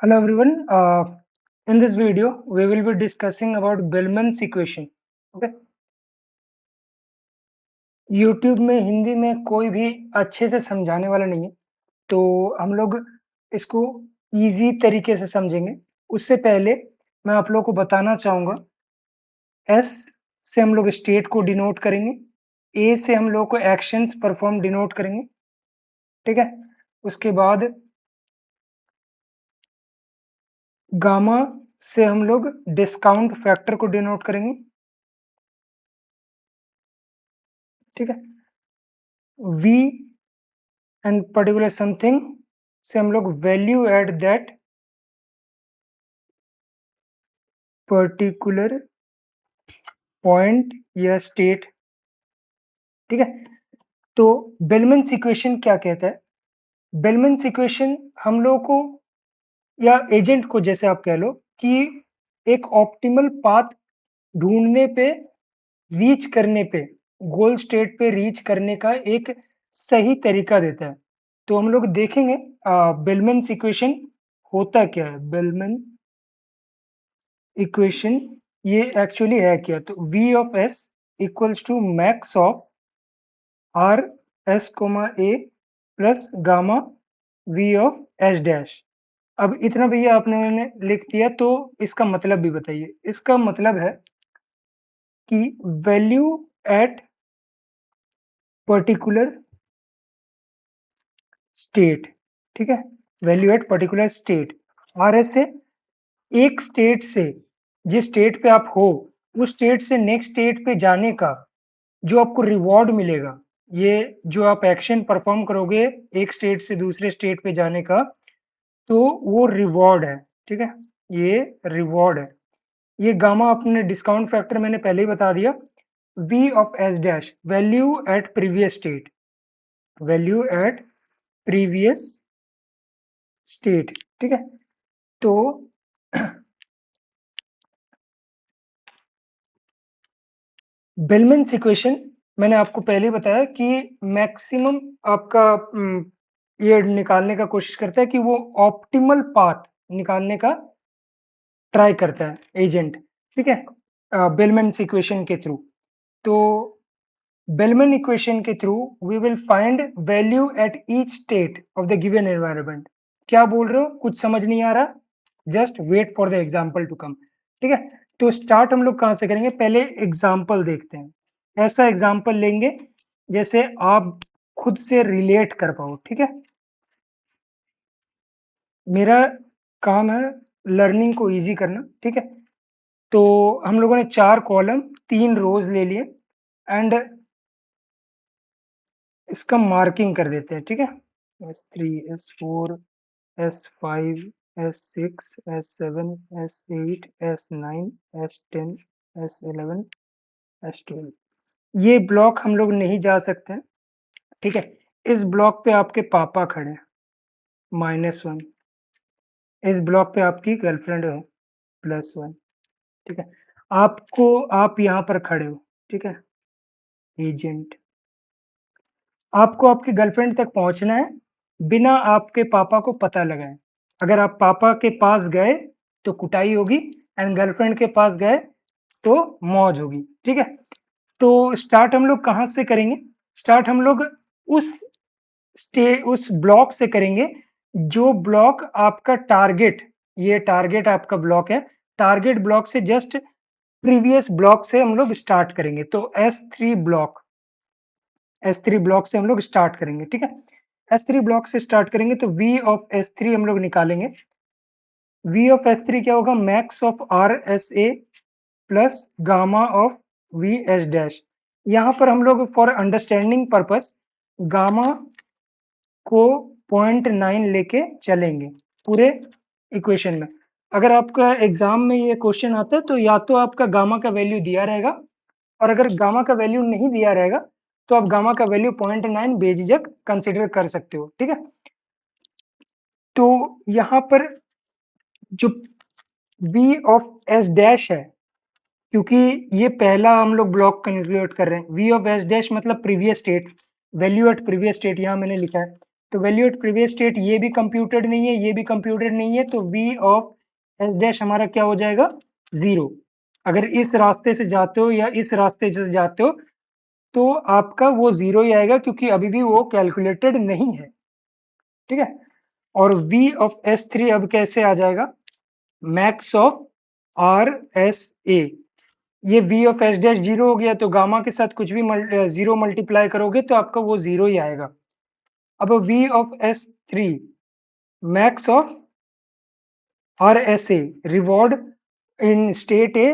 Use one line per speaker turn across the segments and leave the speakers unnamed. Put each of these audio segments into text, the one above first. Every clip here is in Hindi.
Hello everyone. In this video, we will be discussing about Bellman's equation. Okay. YouTube में हिंदी में कोई भी अच्छे से समझाने वाला नहीं है, तो हम लोग इसको इजी तरीके से समझेंगे। उससे पहले मैं आप लोगों को बताना चाहूँगा, S से हम लोग स्टेट को डिनोट करेंगे, A से हम लोग को एक्शंस परफॉर्म डिनोट करेंगे, ठीक है। उसके बाद गामा से हम लोग डिस्काउंट फैक्टर को डिनोट करेंगे, ठीक है। V एंड पर्टिकुलर समथिंग से हम लोग value at that particular point या स्टेट, ठीक है। तो बेलमैन्स इक्वेशन क्या कहता है? बेलमैन्स इक्वेशन हम लोगों को या एजेंट को, जैसे आप कह लो, कि एक ऑप्टिमल पाथ ढूंढने पे, रीच करने पे, गोल स्टेट पे रीच करने का एक सही तरीका देता है। तो हम लोग देखेंगे बेलमैन्स इक्वेशन होता क्या है। बेलमैन इक्वेशन ये एक्चुअली है क्या? तो V of S equals to max of R S comma A plus gamma V of S dash. अब इतना भैया आपने लिख दिया, तो इसका मतलब भी बताइए। इसका मतलब है कि वैल्यू एट पर्टिकुलर स्टेट, ठीक है। Value at particular state, R S से एक स्टेट से, जिस स्टेट पे आप हो, उस स्टेट से नेक्स्ट स्टेट पे जाने का जो आपको रिवॉर्ड मिलेगा, ये जो आप एक्शन परफॉर्म करोगे एक स्टेट से दूसरे स्टेट पे जाने का, तो वो रिवॉर्ड है, ठीक है। ये रिवॉर्ड है। ये गामा अपने डिस्काउंट फैक्टर मैंने पहले ही बता दिया। V of S dash value at previous state, value at previous state, ठीक है। तो बेलमैन्स इक्वेशन मैंने आपको पहले ही बताया कि मैक्सिमम आपका ये निकालने का कोशिश करता है कि वो ऑप्टिमल पाथ निकालने का ट्राई करता है एजेंट, ठीक है। बेलमैन्स इक्वेशन के थ्रू, तो बेलमैन इक्वेशन के through we will find value at each state of the given environment. क्या बोल रहे हो? कुछ समझ नहीं आ रहा? Just wait for the example to come, ठीक है। तो स्टार्ट हम लोग कहां से करेंगे? पहले एग्जाम्पल देखते हैं। ऐसा एग्जाम्पल लेंगे जैसे आप खुद से रिलेट कर पाओ, ठीक है। मेरा काम है लर्निंग को इजी करना, ठीक है। तो हम लोगों ने 4 कॉलम 3 रोज ले लिए एंड इसका मार्किंग कर देते हैं, ठीक है। S3 S4 S5 S6 S7 S8 S9 S10 S11 S12, ये ब्लॉक हम लोग नहीं जा सकते हैं, ठीक है। इस ब्लॉक पे आपके पापा खड़े हैं, -1। इस ब्लॉक पे आपकी गर्लफ्रेंड है, +1, ठीक है। आप यहाँ पर खड़े हो, ठीक है, एजेंट। आपको आपकी गर्लफ्रेंड तक पहुंचना है बिना आपके पापा को पता लगाए। अगर आप पापा के पास गए तो कुटाई होगी, एंड गर्लफ्रेंड के पास गए तो मौज होगी, ठीक है। तो स्टार्ट हम लोग कहाँ से करेंगे? स्टार्ट हम लोग उस उस ब्लॉक से करेंगे जो ब्लॉक आपका टारगेट, ये टारगेट आपका ब्लॉक है। टारगेट ब्लॉक से जस्ट प्रीवियस ब्लॉक से हम लोग स्टार्ट करेंगे। तो S3 ब्लॉक से हम लोग स्टार्ट करेंगे, ठीक है। S3 ब्लॉक से स्टार्ट करेंगे तो V ऑफ S3 हम लोग निकालेंगे। V ऑफ S3 क्या होगा? Max of R S A plus gamma of V S dash. यहाँ पर हम लोग फॉर अंडरस्टैंडिंग पर्पस गामा को 0.9 लेके चलेंगे पूरे इक्वेशन में। अगर आपका एग्जाम में ये क्वेश्चन आता है तो या तो आपका गामा का वैल्यू दिया रहेगा, और अगर गामा का वैल्यू नहीं दिया रहेगा तो आप गामा का वैल्यू 0.9 बेझिझक कंसिडर कर सकते हो, ठीक है। तो यहाँ पर जो V ऑफ S डैश है, क्योंकि ये पहला हम लोग ब्लॉक कैलकुलेट कर रहे हैं, V ऑफ S डैश मतलब previous state, value at previous state यहाँ मैंने लिखा है। तो वैल्यू एट प्रीवियस स्टेट ये भी कंप्यूटेड नहीं है, ये भी कंप्यूटेड नहीं है, तो v ऑफ एस डैश हमारा क्या हो जाएगा, 0। अगर इस रास्ते से जाते हो या इस रास्ते से जाते हो तो आपका वो 0 ही आएगा, क्योंकि अभी भी वो कैलकुलेटेड नहीं है, ठीक है। और v ऑफ एस थ्री अब कैसे आ जाएगा, max of R S A. ये v ऑफ एस डैश 0 हो गया, तो गामा के साथ कुछ भी 0 मल्टीप्लाई करोगे तो आपका वो 0 ही आएगा। अब v of S three max of R S A, reward in state A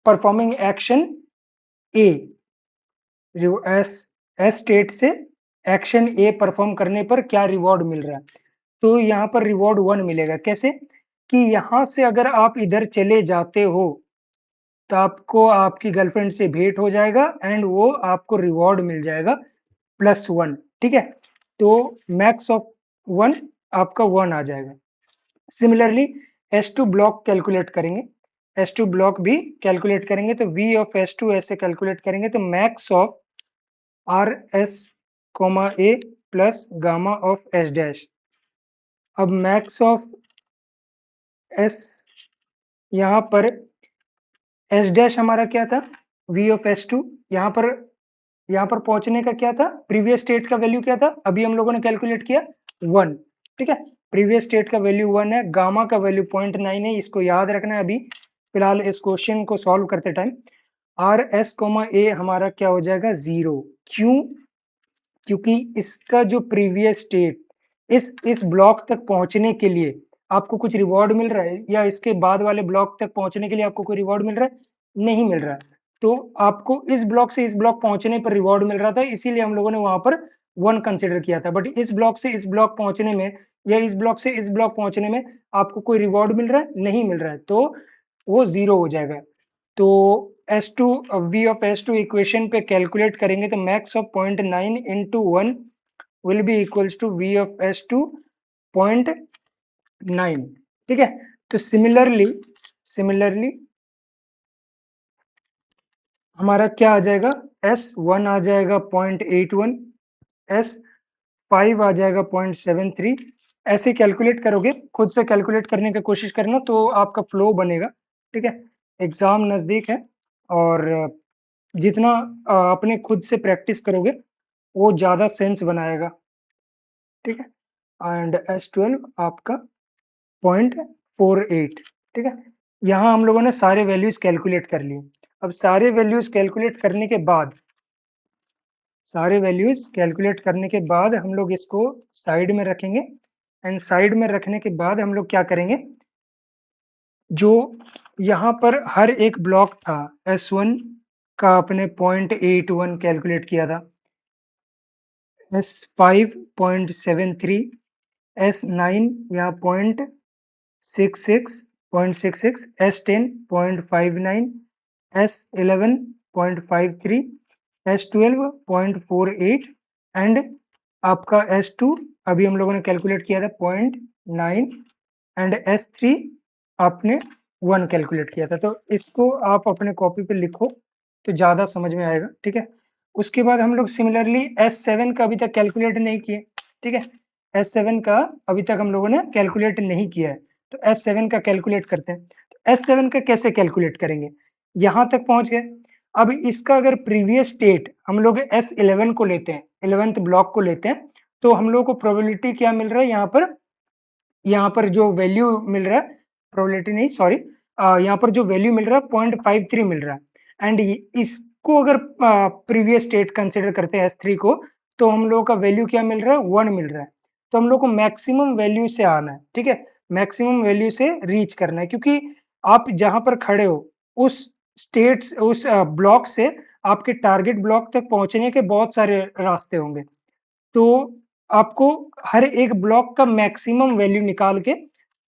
performing action A, S S state से एक्शन ए परफॉर्म करने पर क्या रिवॉर्ड मिल रहा है, तो यहाँ पर रिवॉर्ड 1 मिलेगा। कैसे कि यहाँ से अगर आप इधर चले जाते हो तो आपको आपकी गर्लफ्रेंड से भेंट हो जाएगा एंड वो आपको रिवॉर्ड मिल जाएगा +1, ठीक है। तो मैक्स ऑफ 1 आपका 1 आ जाएगा। सिमिलरली S2 ब्लॉक कैलकुलेट करेंगे, S2 ब्लॉक भी कैलकुलेट करेंगे, तो V ऑफ S2 ऐसे कैलकुलेट करेंगे, तो max of R S comma A plus gamma of S dash. अब मैक्स ऑफ एस, यहाँ पर एस डैश हमारा क्या था, V ऑफ S2। यहाँ पर पहुंचने का क्या था, प्रीवियस स्टेट का वैल्यू क्या था, अभी हम लोगों ने कैलकुलेट किया 1, ठीक है। प्रीवियस स्टेट का वैल्यू 1 है, गामा का वैल्यू 0.9 है, इसको याद रखना है अभी फिलहाल इस क्वेश्चन को सॉल्व करते टाइम। आर एस कोमा ए हमारा क्या हो जाएगा, 0। क्यों, क्योंकि इसका जो प्रीवियस स्टेट इस ब्लॉक तक पहुंचने के लिए आपको कुछ रिवॉर्ड मिल रहा है, या इसके बाद वाले ब्लॉक तक पहुंचने के लिए आपको कोई रिवॉर्ड मिल रहा है, नहीं मिल रहा है। तो आपको इस ब्लॉक से इस ब्लॉक पहुंचने पर रिवॉर्ड मिल रहा था, इसीलिए हम लोगों ने वहां पर 1 कंसिडर किया था। बट इस ब्लॉक से इस ब्लॉक पहुंचने में या इस ब्लॉक से इस ब्लॉक पहुंचने में आपको कोई रिवॉर्ड मिल रहा है, नहीं मिल रहा है, तो वो 0 हो जाएगा। तो S2 V of S2 equation पे कैलकुलेट करेंगे तो max of 0.9 into 1 will be equals to V of S2 0.9, ठीक है। तो सिमिलरली हमारा क्या आ जाएगा, S1 आ जाएगा 0.81, S5 आ जाएगा 0.73। ऐसे कैलकुलेट करोगे, खुद से कैलकुलेट करने की कोशिश करना तो आपका फ्लो बनेगा, ठीक है। एग्जाम नजदीक है और जितना अपने खुद से प्रैक्टिस करोगे वो ज्यादा सेंस बनाएगा, ठीक है। एंड S12 आपका 0.48, ठीक है। यहाँ हम लोगों ने सारे वैल्यूज कैलकुलेट कर लिए। अब सारे वैल्यूज कैलकुलेट करने के बाद हम लोग इसको साइड में रखेंगे, एंड साइड में रखने के बाद हम लोग क्या करेंगे, जो यहाँ पर हर एक ब्लॉक था S1 का अपने 0.81 कैलकुलेट किया था, S5 0.73, S9 यहाँ 0.66, S10 0.59, S11 0.53, S12 0.48 एंड आपका S2 अभी हम लोगों ने कैलकुलेट किया था 0.9 एंड S3 आपने 1 कैलकुलेट किया था। तो इसको आप अपने कॉपी पे लिखो तो ज़्यादा समझ में आएगा, ठीक है। उसके बाद हम लोग सिमिलरली S7 का अभी तक कैलकुलेट नहीं किए, ठीक है। S7 का अभी तक हम लोगों ने कैलकुलेट नहीं किया है, तो S7 का कैलकुलेट करते हैं। तो S7 का कैसे कैलकुलेट करेंगे, यहाँ तक पहुंच गए। अब इसका अगर प्रीवियस स्टेट हम लोग S11 को लेते हैं, 11th ब्लॉक को लेते हैं, तो हम लोग को प्रोबेबिलिटी क्या मिल रहा है, यहाँ पर जो वैल्यू मिल रहा है, प्रोबेबिलिटी नहीं सॉरी, यहाँ पर जो वैल्यू मिल रहा है 0.53 मिल रहा है। एंड इसको अगर प्रीवियस स्टेट कंसिडर करते हैं S3 को, तो हम लोग का वैल्यू क्या मिल रहा है, 1 मिल रहा है। तो हम लोग को मैक्सिमम वैल्यू से आना है, ठीक है, मैक्सिमम वैल्यू से रीच करना है, क्योंकि आप जहां पर खड़े हो उस उस ब्लॉक से आपके टारगेट ब्लॉक तक पहुंचने के बहुत सारे रास्ते होंगे। तो आपको हर एक ब्लॉक का मैक्सिमम वैल्यू निकाल के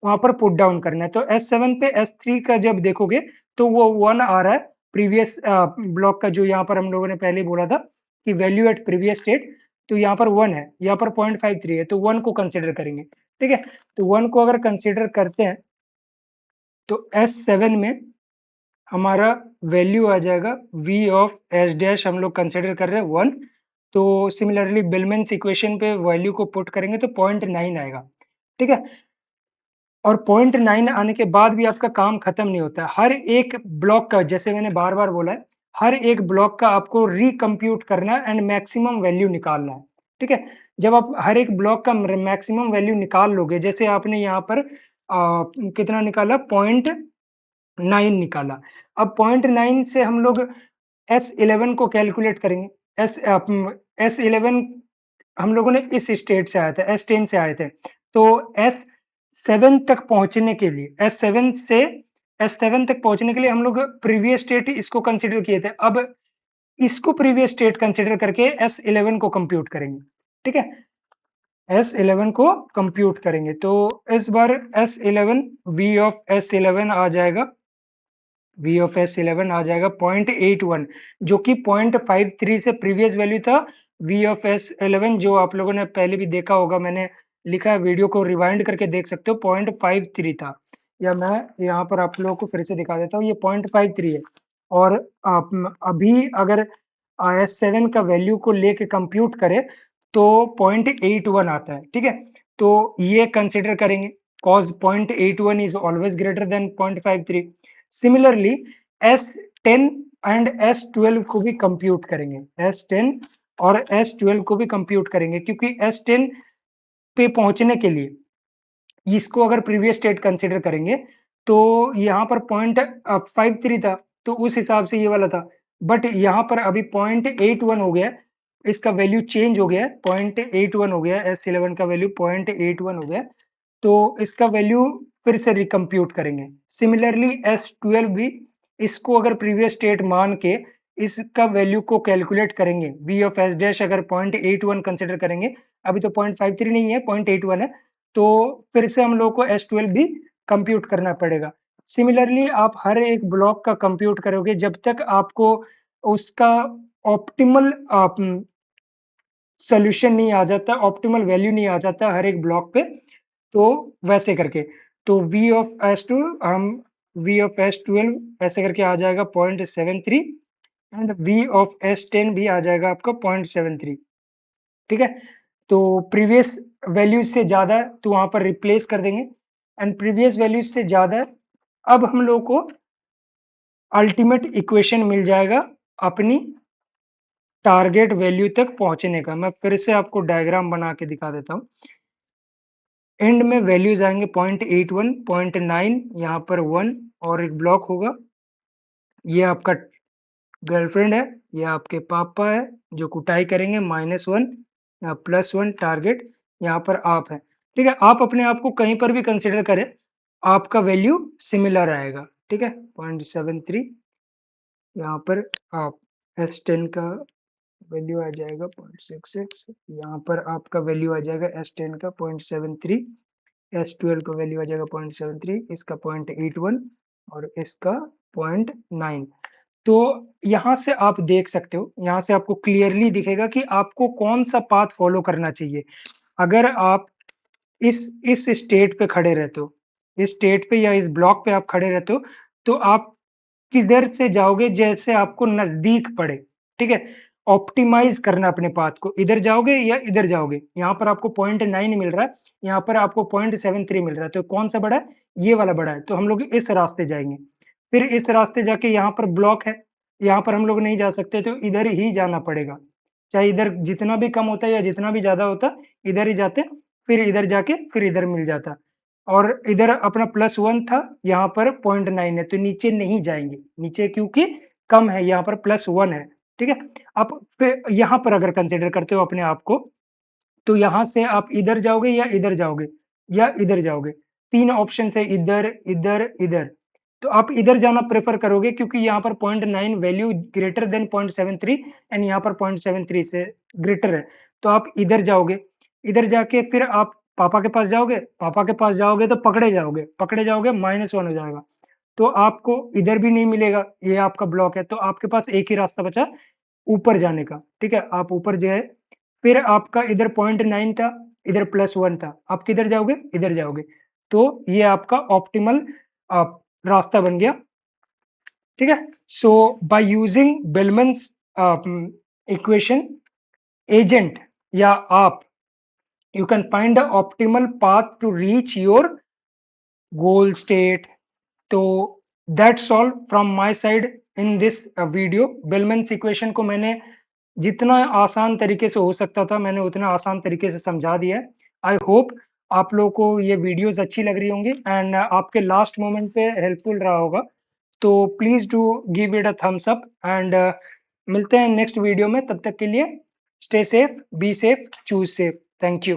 वहां पर पुट डाउन करना है। तो S7 पे S3 का जब देखोगे तो वो 1 आ रहा है, प्रीवियस ब्लॉक का जो यहाँ पर हम लोगों ने पहले बोला था कि वैल्यू एट प्रीवियस स्टेट, तो यहाँ पर 1 है, यहाँ पर 0.53 है, तो 1 को कंसिडर करेंगे, ठीक है। तो 1 को अगर कंसिडर करते हैं तो S7 में हमारा वैल्यू आ जाएगा V ऑफ S डैश, हम लोग कंसिडर कर रहे हैं 1, तो सिमिलरली बेलमैन्स इक्वेशन पे वैल्यू को पुट करेंगे तो 0.9 आएगा, ठीक है? और 0.9 आने के बाद भी आपका काम खत्म नहीं होता है। हर एक ब्लॉक का, जैसे मैंने बार-बार बोला है, हर एक ब्लॉक का आपको रिकम्प्यूट करना है एंड मैक्सिमम वैल्यू निकालना है, ठीक है? जब आप हर एक ब्लॉक का मैक्सिमम वैल्यू निकाल लोगे, जैसे आपने यहाँ पर कितना निकाला, 0.9 निकाला। अब 0.9 से हम लोग S11 को कैलकुलेट करेंगे। S11 हम लोगों ने इस स्टेट से आया था, S10 से आए थे। तो S7 तक पहुँचने के लिए, S7 तक पहुँचने के लिए हम लोग प्रीवियस स्टेट इसको कंसीडर किए थे। अब इसको प्रीवियस स्टेट कंसीडर करके S11 को कंप्यूट करेंगे, ठीक है? S11 को कंप्यूट करेंगे। तो इस बार S11 V ऑफ S11 आ जाएगा, V ऑफ S11 आ जाएगा 0.81, जो कि 0.53 से प्रीवियस वैल्यू था। V ऑफ S11 जो आप लोगों ने पहले भी देखा होगा, मैंने लिखा है, वीडियो को रिवाइंड करके देख सकते हो, 0.53 था। या मैं यहाँ पर आप लोगों को फिर से दिखा देता हूँ, ये 0.53 है। और आप अभी अगर S7 का वैल्यू को लेके कंप्यूट करें तो 0.81 आता है, ठीक है? तो ये कंसिडर करेंगे, cos 0.81 is always greater than 0.53। Similarly S10 and S12 को भी कंप्यूट करेंगे, S10 और S12 को भी कंप्यूट करेंगे, क्योंकि S10 पे पहुंचने के लिए इसको अगर प्रीवियस स्टेट कंसीडर करेंगे तो यहाँ पर 0.53 था, तो उस हिसाब से ये वाला था। बट यहाँ पर अभी 0.81 हो गया है, इसका वैल्यू चेंज हो गया है, 0.81 हो गया है, S11 का वैल्यू 0.81 हो गया है, तो इसका वैल्यू फिर से रिकम्प्यूट करेंगे। सिमिलरली S12 भी, इसको अगर प्रीवियस स्टेट मान के इसका वैल्यू को कैलकुलेट करेंगे, V ऑफ S डैश अगर 0.81 कंसीडर करेंगे, अभी तो 0.53 नहीं है, 0.81 है, तो फिर से हम लोगों को S12 भी कंप्यूट करना पड़ेगा। सिमिलरली आप हर एक ब्लॉक का कंप्यूट करोगे जब तक आपको उसका ऑप्टिमल सॉल्यूशन नहीं आ जाता, ऑप्टिमल वैल्यू नहीं आ जाता हर एक ब्लॉक पे, तो वैसे करके। तो V ऑफ S12 ऐसे करके आ जाएगा 0.73 एंड V ऑफ S10 भी आ जाएगा आपका 0.73, ठीक है? तो प्रीवियस वैल्यूज से ज़्यादा है तो वहाँ पर रिप्लेस कर देंगे एंड प्रीवियस वैल्यूज से ज़्यादा है, अब हम लोग को अल्टीमेट इक्वेशन मिल जाएगा अपनी टारगेट वैल्यू तक पहुँचने का। मैं फिर से आपको डायग्राम बना के दिखा देता हूँ। एंड में वैल्यूज आएंगे 0.81, 0.9, यहाँ पर 1 और एक ब्लॉक होगा। ये आपका गर्लफ्रेंड है, ये आपके पापा है जो कुटाई करेंगे, -1 या +1 टारगेट, यहाँ पर आप है, ठीक है? आप अपने आप को कहीं पर भी कंसीडर करें, आपका वैल्यू सिमिलर आएगा, ठीक है? 0.73, यहाँ पर आप S10 का वैल्यू आ जाएगा 0.66, यहाँ पर आपका वैल्यू आ जाएगा S10 का 0.73, S12 का वैल्यू आ जाएगा 0.73, इसका 0.81 और इसका 0.9। तो यहाँ से आप देख सकते हो, यहाँ से आपको क्लियरली दिखेगा कि आपको कौन-सा पाथ फॉलो करना चाहिए। अगर आप इस स्टेट पे खड़े रहते हो, इस स्टेट पे या इस ब्लॉक पे आप खड़े रहते हो, तो आप किधर से जाओगे जैसे आपको नज़दीक पड़े, ठीक है? ऑप्टिमाइज़ करना अपने पाथ को, इधर जाओगे या इधर जाओगे। यहाँ पर आपको 0.9 मिल रहा है, यहाँ पर आपको 0.73 मिल रहा है, तो कौन-सा बड़ा है? ये वाला बड़ा है, तो हम लोग इस रास्ते जाएँगे। फिर इस रास्ते जाके यहाँ पर ब्लॉक है, यहाँ पर हम लोग नहीं जा सकते, तो इधर ही जाना पड़ेगा। चाहे इधर जितना भी कम होता या जितना भी ज़्यादा होता, इधर ही जाते, फिर इधर जाके फिर इधर मिल जाता। और इधर अपना +1 था, यहाँ पर 0.9 है, तो नीचे नहीं जाएँगे, नीचे क्योंकि कम है, यहाँ पर +1 है, ठीक है? आप फिर यहाँ पर अगर कंसिडर करते हो अपने आप को, तो यहाँ से आप इधर जाओगे या इधर जाओगे या इधर जाओगे। 3 ऑप्शंस है, इधर, इधर, इधर। तो आप इधर जाना प्रेफ़र करोगे क्योंकि यहाँ पर 0.9 वैल्यू ग्रेटर देन 0.73 एंड यहाँ पर 0.73 से ग्रेटर है। तो आप इधर जाओगे, इधर जाके फिर आप पापा के पास जाओगे तो पकड़े जाओगे -1 हो जाएगा। तो आपको इधर भी नहीं मिलेगा, ये आपका ब्लॉक है, तो आपके पास एक ही रास्ता बचा ऊपर जाने का, ठीक है? आप ऊपर गए, फिर आपका इधर 0.9 था, इधर +1 था, आप किधर जाओगे? इधर जाओगे। तो ये आपका ऑप्टिमल अ, रास्ता बन गया, ठीक है? सो बाय यूजिंग बेलमैन्स इक्वेशन एजेंट या आप, you can find the optimal path to reach your goal state. तो that's all from my side in this video. Bellman's equation को मैंने जितना आसान तरीके से हो सकता था मैंने उतना आसान तरीके से समझा दिया है। आई होप आप लोगों को ये वीडियोस अच्छी लग रही होंगी एंड आपके लास्ट मोमेंट पे हेल्पफुल रहा होगा। तो please do give it a thumbs up and मिलते हैं नेक्स्ट वीडियो में। तब तक के लिए stay safe, be safe, choose safe. Thank you.